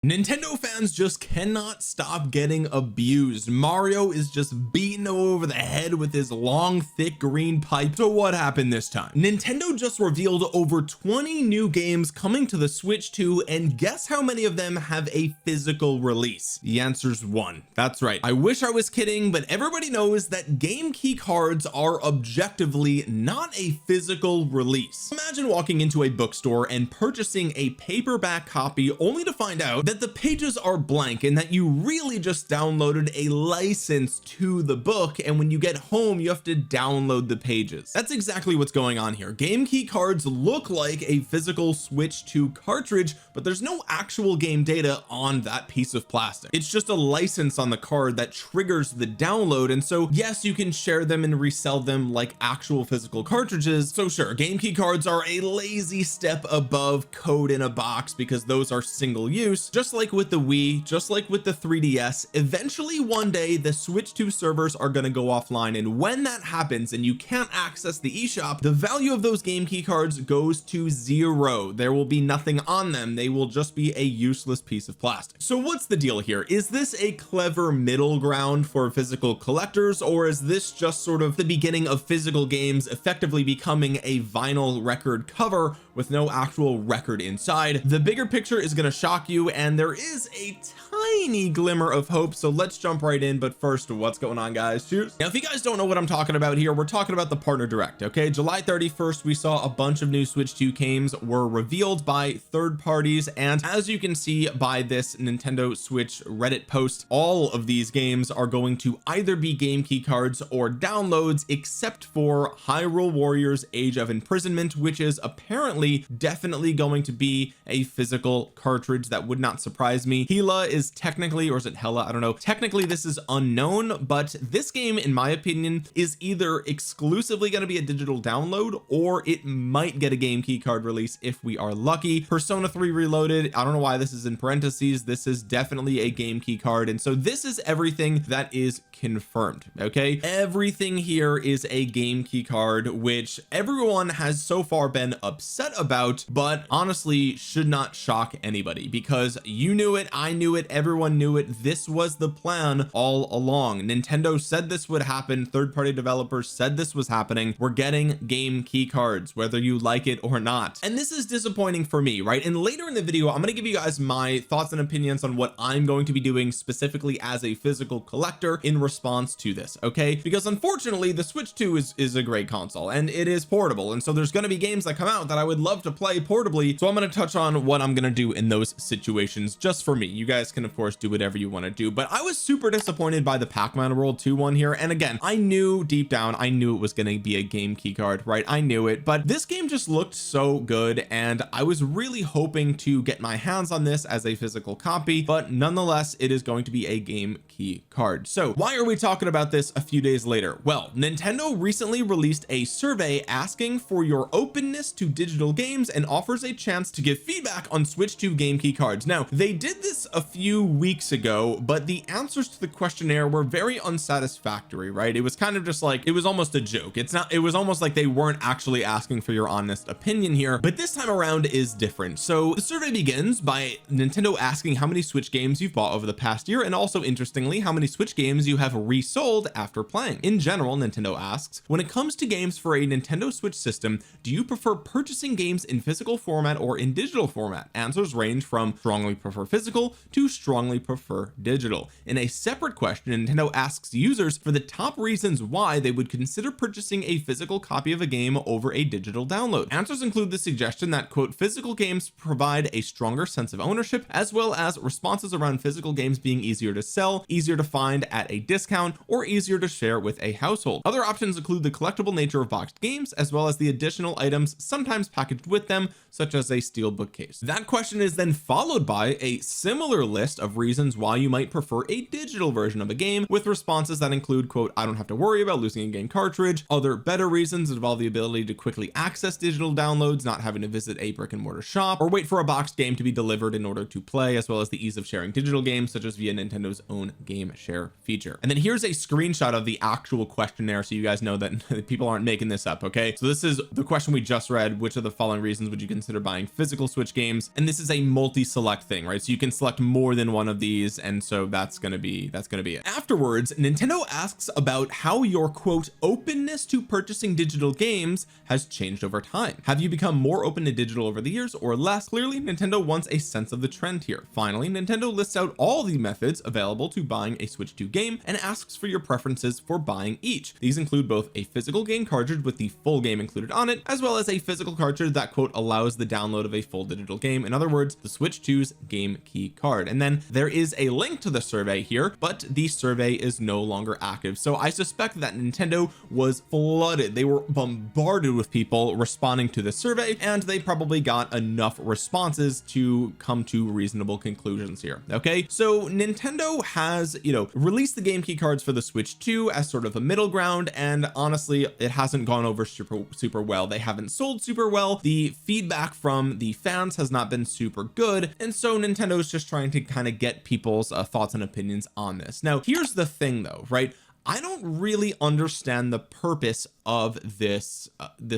Nintendo fans just cannot stop getting abused. Mario is just beaten over the head with his long thick green pipe. So what happened this time? Nintendo just revealed over 20 new games coming to the Switch 2, and guess how many of them have a physical release? The answer's one. That's right. I wish I was kidding, but everybody knows that game key cards are objectively not a physical release. Imagine walking into a bookstore and purchasing a paperback copy only to find out that the pages are blank and that you really just downloaded a license to the book, and when you get home you have to download the pages. That's exactly what's going on here. Game key cards look like a physical Switch 2 cartridge, but there's no actual game data on that piece of plastic. It's just a license on the card that triggers the download, and so yes, you can share them and resell them like actual physical cartridges. So sure, game key cards are a lazy step above code in a box because those are single use. Just like with the Wii, just like with the 3DS, eventually one day the Switch 2 servers are going to go offline, and when that happens and you can't access the eShop, the value of those game key cards goes to zero. There will be nothing on them. They will just be a useless piece of plastic. So what's the deal here? Is this a clever middle ground for physical collectors, or is this just sort of the beginning of physical games effectively becoming a vinyl record cover with no actual record inside? The bigger picture is going to shock you, and there is a tiny glimmer of hope, so let's jump right in. But first, what's going on, guys? Cheers. Now, if you guys don't know what I'm talking about here, we're talking about the partner direct. Okay, July 31st we saw a bunch of new Switch 2 games were revealed by third parties, and as you can see by this Nintendo Switch Reddit post, all of these games are going to either be game key cards or downloads, except for Hyrule Warriors Age of Imprisonment, which is apparently definitely going to be a physical cartridge. That would not surprise me. Hela is technically, or is it Hela? I don't know. Technically this is unknown, but this game in my opinion is either exclusively going to be a digital download, or it might get a game key card release if we are lucky. Persona 3 Reloaded, I don't know why this is in parentheses. This is definitely a game key card, and so this is everything that is confirmed. Okay, everything here is a game key card, which everyone has so far been upset about, but honestly should not shock anybody, because you knew it, I knew it, everyone knew it. This was the plan all along. Nintendo said this would happen. Third-party developers said this was happening. We're getting game key cards whether you like it or not, and this is disappointing for me, right? And later in the video I'm going to give you guys my thoughts and opinions on what I'm going to be doing specifically as a physical collector in response to this. Okay, because unfortunately the Switch 2 is a great console and it is portable, and so there's going to be games that come out that I would love to play portably. So I'm going to touch on what I'm going to do in those situations just for me. You guys can of course do whatever you want to do, but I was super disappointed by the PacMan World 2 one here. And again, I knew deep down, I knew it was going to be a game key card, right? I knew it, but this game just looked so good, and I was really hoping to get my hands on this as a physical copy, but nonetheless it is going to be a game key card. So why are we talking about this a few days later? Well, Nintendo recently released a survey asking for your openness to digital games and offers a chance to give feedback on Switch 2 game key cards. Now, they did this a few weeks ago, but the answers to the questionnaire were very unsatisfactory, right? It was kind of just like, it was almost a joke. It was almost like they weren't actually asking for your honest opinion here, but this time around is different. So the survey begins by Nintendo asking how many Switch games you've bought over the past year, and also interestingly how many Switch games you have resold after playing. In general, Nintendo asks, when it comes to games for a Nintendo Switch system, do you prefer purchasing games in physical format or in digital format? Answers range from strongly prefer physical to strongly prefer digital. In a separate question, Nintendo asks users for the top reasons why they would consider purchasing a physical copy of a game over a digital download. Answers include the suggestion that, quote, physical games provide a stronger sense of ownership, as well as responses around physical games being easier to sell, easier to find at a discount, or easier to share with a household. Other options include the collectible nature of boxed games, as well as the additional items sometimes packaged with them, such as a steel bookcase. That question is then followed by a similar list of of reasons why you might prefer a digital version of a game, with responses that include, quote, I don't have to worry about losing a game cartridge. Other better reasons involve the ability to quickly access digital downloads, not having to visit a brick and mortar shop or wait for a boxed game to be delivered in order to play, as well as the ease of sharing digital games, such as via Nintendo's own game share feature. And then here's a screenshot of the actual questionnaire, so you guys know that people aren't making this up. Okay, so this is the question we just read: which of the following reasons would you consider buying physical Switch games? And this is a multi-select thing, right? So you can select more than one of these, and so that's gonna be it. Afterwards, Nintendo asks about how your, quote, openness to purchasing digital games has changed over time. Have you become more open to digital over the years or less? Clearly, Nintendo wants a sense of the trend here. Finally, Nintendo lists out all the methods available to buying a Switch 2 game and asks for your preferences for buying each. These include both a physical game cartridge with the full game included on it, as well as a physical cartridge that, quote, allows the download of a full digital game. In other words, the Switch 2's game key card. And then there is a link to the survey here, but the survey is no longer active. So I suspect that Nintendo was flooded. They were bombarded with people responding to the survey, and they probably got enough responses to come to reasonable conclusions here. Okay, so Nintendo has, released the game key cards for the Switch 2 as sort of a middle ground, and honestly it hasn't gone over super well. They haven't sold super well. The feedback from the fans has not been super good, and so Nintendo is just trying to kind of get people's thoughts and opinions on this. Now here's the thing though, right? I don't really understand the purpose of this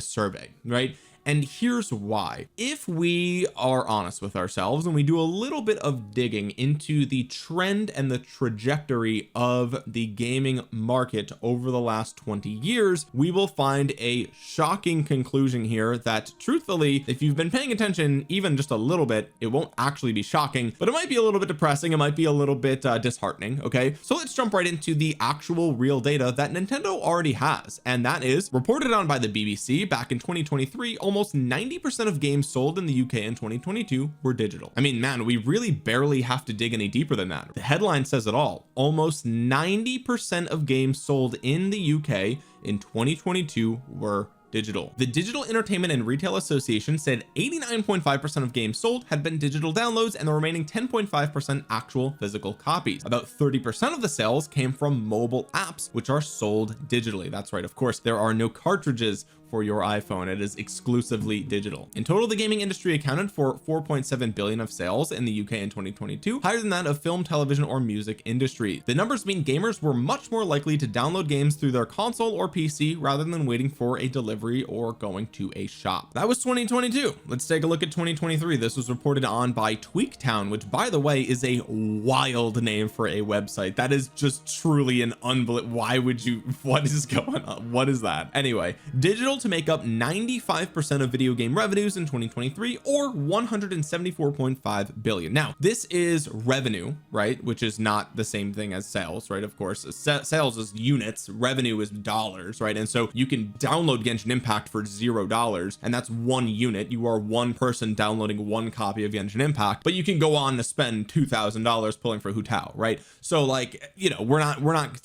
survey, right? And here's why. If we are honest with ourselves and we do a little bit of digging into the trend and the trajectory of the gaming market over the last 20 years, we will find a shocking conclusion here that, truthfully, if you've been paying attention even just a little bit, it won't actually be shocking, but it might be a little bit depressing. It might be a little bit disheartening. Okay, so let's jump right into the actual real data that Nintendo already has, and that is reported on by the BBC back in 2023. Almost 90% of games sold in the UK in 2022 were digital. I mean, man, we really barely have to dig any deeper than that. The headline says it all. Almost 90% of games sold in the UK in 2022 were digital. The Digital Entertainment and Retail Association said 89.5% of games sold had been digital downloads, and the remaining 10.5% actual physical copies. About 30% of the sales came from mobile apps, which are sold digitally. That's right, of course, there are no cartridges for your iPhone. It is exclusively digital. In total, the gaming industry accounted for 4.7 billion of sales in the UK in 2022, higher than that of film, television, or music industry. The numbers mean gamers were much more likely to download games through their console or PC rather than waiting for a delivery or going to a shop. That was 2022. Let's take a look at 2023. This was reported on by Tweaktown, which, by the way, is a wild name for a website. That is just truly an unbelievable. Why would you? What is going on? What is that? Anyway, digital to make up 95% of video game revenues in 2023, or 174.5 billion. Now this is revenue, right, which is not the same thing as sales, right? Of course, sales is units, revenue is dollars, right? And so you can download Genshin Impact for $0, and that's one unit. You are one person downloading one copy of Genshin Impact, but you can go on to spend $2,000 pulling for Hu Tao, right? So like, we're not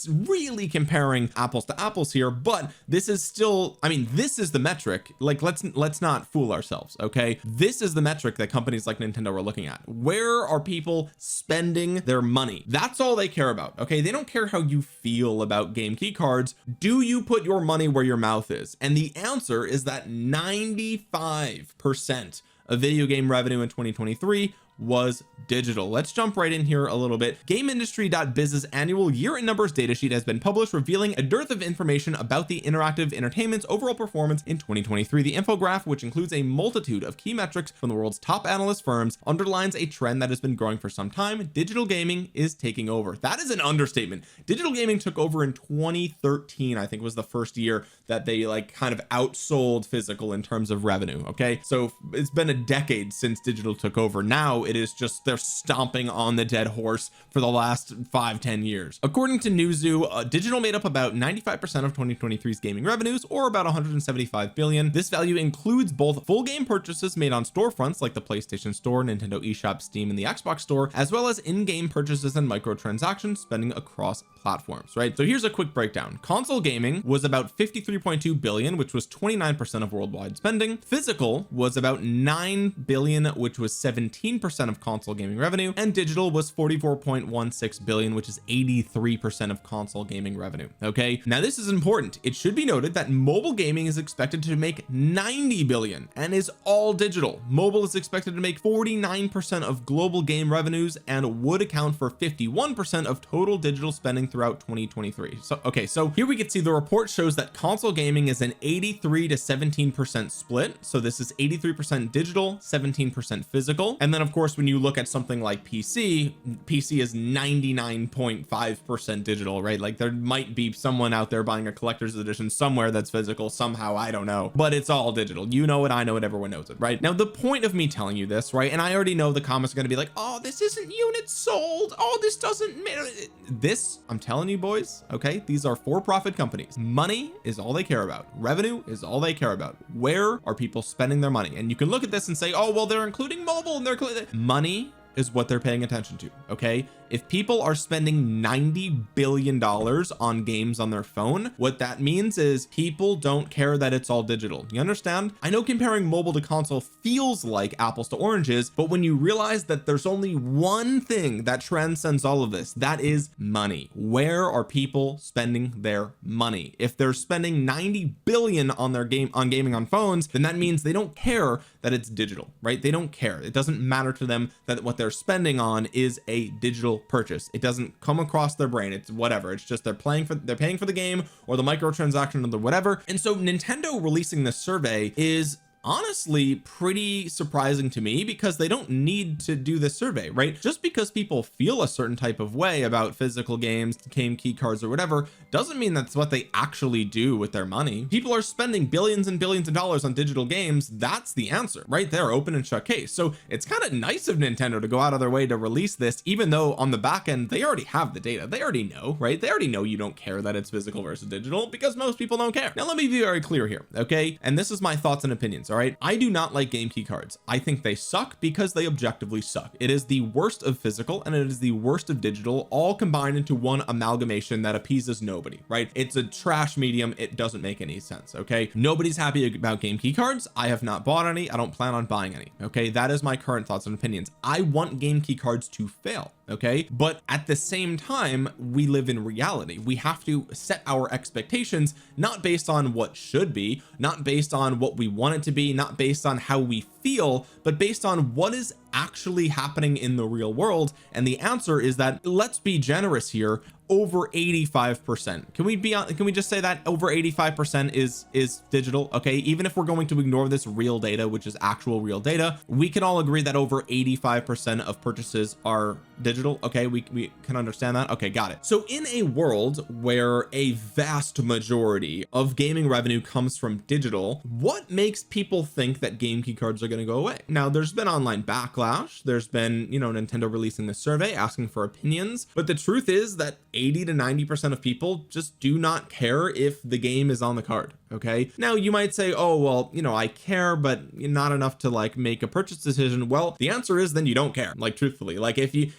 really comparing apples to apples here, but this is still, I mean, this is the metric. Like, let's not fool ourselves. Okay, this is the metric that companies like Nintendo are looking at. Where are people spending their money? That's all they care about. Okay, they don't care how you feel about game key cards. Do you put your money where your mouth is? And the answer is that 95% of video game revenue in 2023 was digital. Let's jump right in here a little bit. GameIndustry.biz's annual year-end numbers datasheet has been published, revealing a dearth of information about the interactive entertainment's overall performance in 2023. The infograph, which includes a multitude of key metrics from the world's top analyst firms, underlines a trend that has been growing for some time. Digital gaming is taking over. That is an understatement. Digital gaming took over in 2013, I think, was the first year that they like kind of outsold physical in terms of revenue. Okay, so it's been a decade since digital took over. Now it is just, they're stomping on the dead horse for the last 5-10 years. According to Newzoo, digital made up about 95% of 2023's gaming revenues, or about 175 billion. This value includes both full game purchases made on storefronts like the PlayStation Store, Nintendo eShop, Steam, and the Xbox Store, as well as in-game purchases and microtransactions spending across platforms, right? So here's a quick breakdown. Console gaming was about 53.2 billion, which was 29% of worldwide spending. Physical was about 9 billion, which was 17% 40% of console gaming revenue, and digital was 44.16 billion, which is 83% of console gaming revenue. Okay, now this is important. It should be noted that mobile gaming is expected to make 90 billion and is all digital. Mobile is expected to make 49% of global game revenues and would account for 51% of total digital spending throughout 2023. So okay, so here we can see the report shows that console gaming is an 83 to 17% split. So this is 83% digital, 17% physical. And then of course when you look at something like PC is 99.5% digital, right? Like there might be someone out there buying a collector's edition somewhere that's physical somehow, I don't know, but it's all digital. You know it, I know it, everyone knows it, right? Now the point of me telling you this, right, and I already know the comments are going to be like, oh, this isn't units sold, oh, this doesn't, this, I'm telling you boys, okay, these are for-profit companies. Money is all they care about. Revenue is all they care about. Where are people spending their money? And you can look at this and say, oh well, they're including mobile and they're money is what they're paying attention to. Okay, if people are spending $90 billion on games on their phone, what that means is people don't care that it's all digital. You understand? I know comparing mobile to console feels like apples to oranges, but when you realize that there's only one thing that transcends all of this, that is money. Where are people spending their money? If they're spending 90 billion on their gaming on phones, then that means they don't care that it's digital, right? They don't care. It doesn't matter to them that what they're spending on is a digital purchase. It doesn't come across their brain. It's whatever. It's just they're paying for the game or the microtransaction or the whatever. And so Nintendo releasing this survey is honestly pretty surprising to me, because they don't need to do this survey, right? Just because people feel a certain type of way about physical games, game key cards or whatever, doesn't mean that's what they actually do with their money. People are spending billions and billions of dollars on digital games. That's the answer right there, open and shut case. So it's kind of nice of Nintendo to go out of their way to release this, even though on the back end they already have the data. They already know, right? They already know you don't care that it's physical versus digital, because most people don't care. Now let me be very clear here, okay? And this is my thoughts and opinions, all right? I do not like game key cards. I think they suck because they objectively suck. It is the worst of physical and it is the worst of digital, all combined into one amalgamation that appeases nobody, right? It's a trash medium. It doesn't make any sense. Okay, nobody's happy about game key cards. I have not bought any. I don't plan on buying any. Okay, that is my current thoughts and opinions. I want game key cards to fail. Okay, but at the same time, we live in reality. We have to set our expectations not based on what should be, not based on what we want it to be, not based on how we feel, but based on what is actually happening in the real world. And the answer is that, let's be generous here, over 85%. Can we just say that over 85% is digital? Okay, even if we're going to ignore this real data, which is actual real data, we can all agree that over 85% of purchases are digital. Okay, we can understand that. Okay, got it. So in a world where a vast majority of gaming revenue comes from digital, what makes people think that game key cards are going to go away? Now there's been online backlash, there's been, you know, Nintendo releasing this survey asking for opinions, but the truth is that 80 to 90% of people just do not care if the game is on the card. Okay, now you might say, oh well, you know, I care, but not enough to like make a purchase decision. Well, the answer is then you don't care. Like truthfully, like if you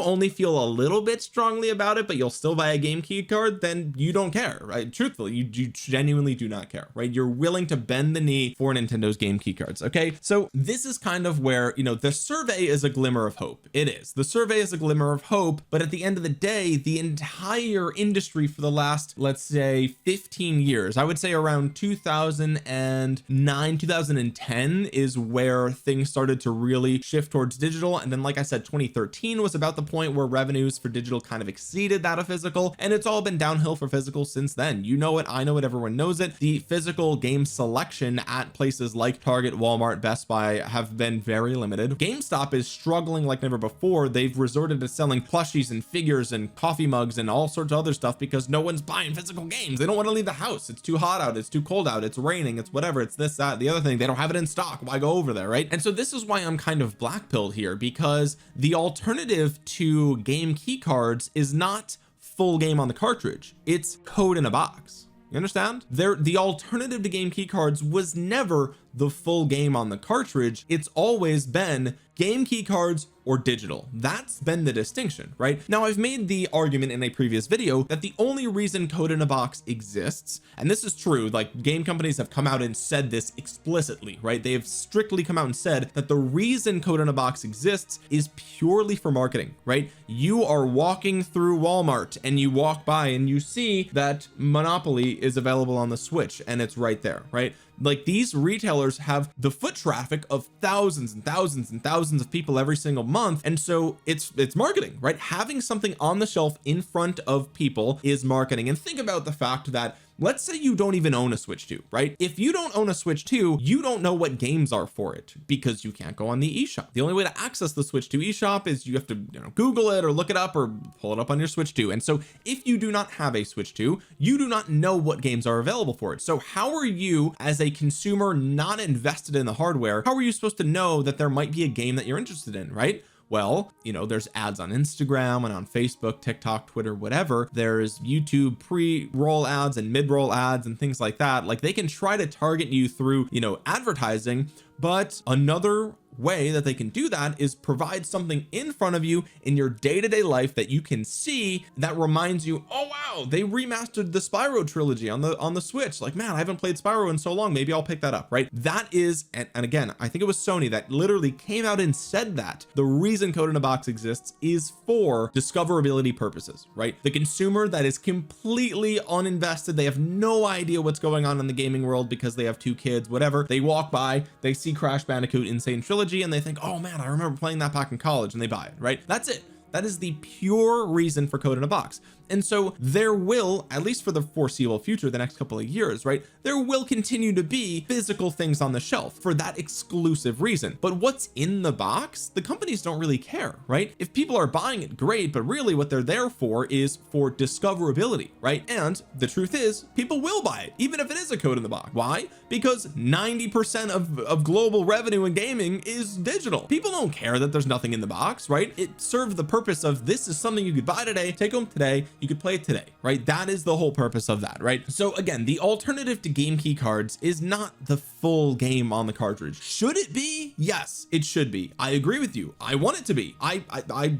only feel a little bit strongly about it but you'll still buy a game key card, then you don't care, right? Truthfully, you genuinely do not care, right? You're willing to bend the knee for Nintendo's game key cards. Okay, so this is kind of where, you know, the survey is a glimmer of hope. It is, the survey is a glimmer of hope, but at the end of the day, the entire industry for the last, let's say 15 years, I would say around 2009 2010 is where things started to really shift towards digital. And then like I said, 2013 was about the point where revenues for digital kind of exceeded that of physical, and it's all been downhill for physical since then. You know it, I know it, everyone knows it. The physical game selection at places like Target, Walmart, Best Buy have been very limited. GameStop is struggling like never before. They've resorted to selling plushies and figures and coffee mugs and all sorts of other stuff because no one's buying physical games. They don't want to leave the house. It's too hot out, it's too cold out, it's raining, it's whatever, it's this, that, the other thing. They don't have it in stock. Why go over there, right? And so this is why I'm kind of black-pilled here, because the alternative to game key cards is not full game on the cartridge, it's code in a box. You understand? The alternative to game key cards was never the full game on the cartridge. It's always been game key cards or digital. That's been the distinction, right? Now I've made the argument in a previous video that the only reason code in a box exists, and this is true, like game companies have come out and said this explicitly, right? They have strictly come out and said that the reason code in a box exists is purely for marketing, right? You are walking through Walmart and you walk by and you see that Monopoly is available on the Switch and it's right there, right? Like these retailers have the foot traffic of thousands and thousands and thousands of people every single month, and so it's marketing, right? Having something on the shelf in front of people is marketing. And think about the fact that, let's say you don't even own a Switch 2, right? If you don't own a Switch 2, you don't know what games are for it because you can't go on the eShop. The only way to access the Switch 2 eShop is you have to, Google it or look it up or pull it up on your Switch 2. And so if you do not have a Switch 2, you do not know what games are available for it. So how are you, as a consumer not invested in the hardware, how are you supposed to know that there might be a game that you're interested in, right? Well, there's ads on Instagram and on Facebook, TikTok, Twitter, whatever. There's YouTube pre-roll ads and mid-roll ads and things like that. Like they can try to target you through, advertising, but another way that they can do that is provide something in front of you in your day-to-day life that you can see that reminds you, oh wow, they remastered the Spyro trilogy on the Switch. Like, man, I haven't played Spyro in so long, maybe I'll pick that up, right? That is, and again, I think it was Sony that literally came out and said that the reason code in a box exists is for discoverability purposes, right? The consumer that is completely uninvested, they have no idea what's going on in the gaming world because they have 2 kids, whatever, they walk by, they see Crash Bandicoot Insane Trilogy and they think, oh man, I remember playing that back in college, and they buy it, right? That's it. That is the pure reason for code in a box. And so there will, at least for the foreseeable future, the next couple of years, right, there will continue to be physical things on the shelf for that exclusive reason. But what's in the box, the companies don't really care, right? If people are buying it, great, but really what they're there for is for discoverability, right? And the truth is, people will buy it even if it is a code in the box. Why? Because 90% of global revenue in gaming is digital. People don't care that there's nothing in the box, right? It serves the purpose of, this is something you could buy today, take home today, you could play it today, right? That is the whole purpose of that, right? So again, the alternative to game key cards is not the full game on the cartridge. Should it be? Yes, it should be. I agree with you. I want it to be. I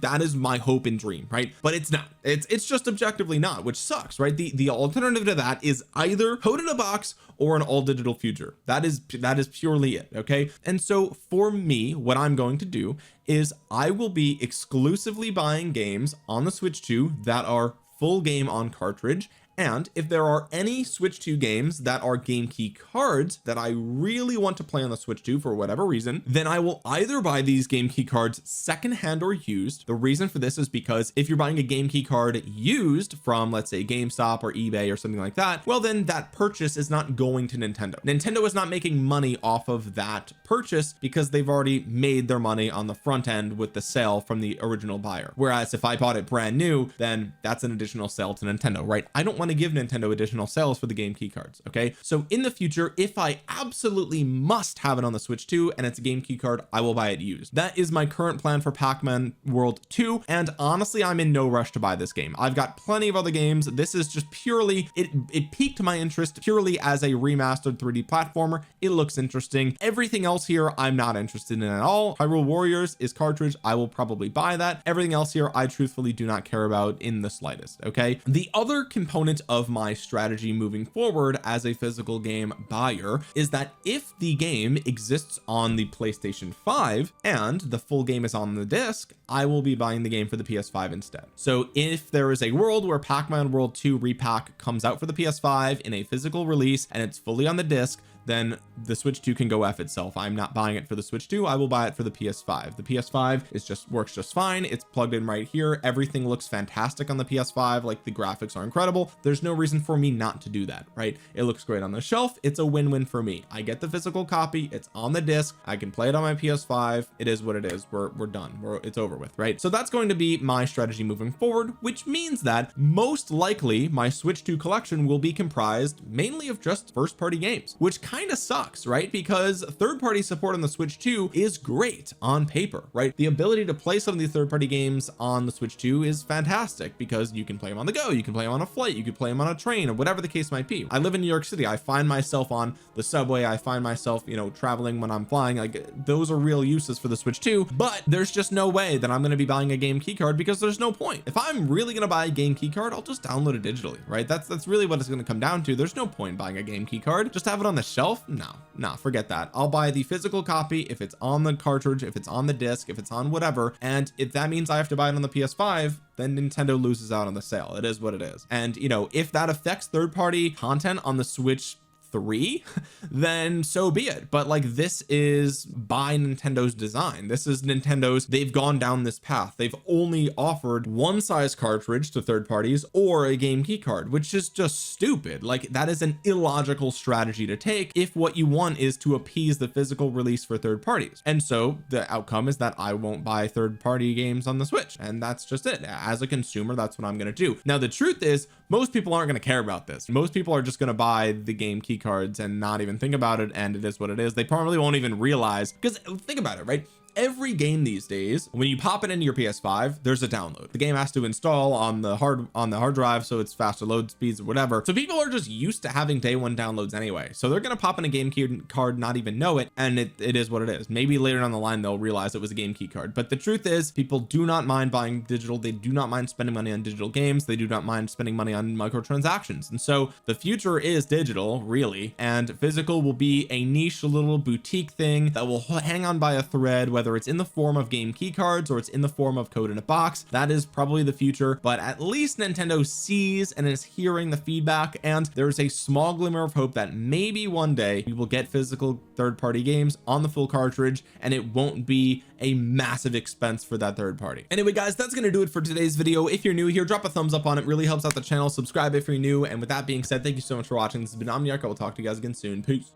that is my hope and dream, right? But it's not. It's just objectively not, which sucks, right? The alternative to that is either code in a box or an all digital future. That is purely it. Okay. And so for me, what I'm going to do is I will be exclusively buying games on the Switch 2 that are full game on cartridge. And if there are any Switch 2 games that are game key cards that I really want to play on the Switch 2 for whatever reason, then I will either buy these game key cards secondhand or used. The reason for this is because if you're buying a game key card used from, let's say, GameStop or eBay or something like that, well, then that purchase is not going to Nintendo. Nintendo is not making money off of that purchase because they've already made their money on the front end with the sale from the original buyer. Whereas if I bought it brand new, then that's an additional sale to Nintendo, right? I don't want to give Nintendo additional sales for the game key cards. Okay, so in the future, if I absolutely must have it on the Switch 2 and it's a game key card, I will buy it used. That is my current plan for PacMan World 2, and honestly, I'm in no rush to buy this game. I've got plenty of other games. This is just purely, it piqued my interest purely as a remastered 3D platformer. It looks interesting. Everything else here I'm not interested in at all. Hyrule Warriors is cartridge. I will probably buy that. Everything else here I truthfully do not care about in the slightest. Okay, the other component of my strategy moving forward as a physical game buyer is that if the game exists on the PlayStation 5 and the full game is on the disc, I will be buying the game for the PS5 instead. So if there is a world where PacMan World 2 repack comes out for the PS5 in a physical release and it's fully on the disc, then the Switch 2 can go F itself. I'm not buying it for the Switch 2. I will buy it for the PS5. The PS5 works just fine. It's plugged in right here. Everything looks fantastic on the PS5. Like, the graphics are incredible. There's no reason for me not to do that, right? It looks great on the shelf. It's a win-win for me. I get the physical copy. It's on the disc. I can play it on my PS5. It is what it is. We're done. It's over with, right? So that's going to be my strategy moving forward, which means that most likely my Switch 2 collection will be comprised mainly of just first-party games, which kind kind of sucks, right? Because third-party support on the Switch 2 is great on paper, right? The ability to play some of these third-party games on the Switch 2 is fantastic because you can play them on the go, you can play them on a flight, you can play them on a train, or whatever the case might be. I live in New York City. I find myself on the subway, I find myself, you know, traveling when I'm flying. Like, those are real uses for the Switch 2, but there's just no way that I'm going to be buying a game keycard because there's no point. If I'm really going to buy a game keycard, I'll just download it digitally, right? That's really what it's going to come down to. There's no point in buying a game keycard. Just have it on the shelf. No, forget that. I'll buy the physical copy if it's on the cartridge, if it's on the disc, if it's on whatever, and if that means I have to buy it on the PS5, then Nintendo loses out on the sale. It is what it is. And you know, if that affects third-party content on the Switch 3, then so be it. But like, this is by Nintendo's design. This is Nintendo's, they've gone down this path. They've only offered one size cartridge to third parties or a game key card, which is just stupid. Like, that is an illogical strategy to take if what you want is to appease the physical release for third parties. And so the outcome is that I won't buy third party games on the Switch, and that's just it. As a consumer, that's what I'm going to do. Now the truth is, most people aren't going to care about this. Most people are just going to buy the game key cards and not even think about it, and it is what it is. They probably won't even realize, because think about it, right? Every game these days, when you pop it into your PS5, there's a download. The game has to install on the hard drive, so it's faster load speeds or whatever. So people are just used to having day one downloads anyway, so they're gonna pop in a game key card, not even know it, and it is what it is. Maybe later down the line they'll realize it was a game key card, but the truth is, people do not mind buying digital. They do not mind spending money on digital games. They do not mind spending money on microtransactions. And so the future is digital, really, and physical will be a niche little boutique thing that will hang on by a thread, whether it's in the form of game key cards or it's in the form of code in a box. That is probably the future, but at least Nintendo sees and is hearing the feedback, and there's a small glimmer of hope that maybe one day we will get physical third-party games on the full cartridge, and it won't be a massive expense for that third party. Anyway guys, that's gonna do it for today's video. If you're new here, drop a thumbs up on it. Really helps out the channel. Subscribe if you're new, and with that being said, thank you so much for watching. This has been Omniarch. I will talk to you guys again soon. Peace.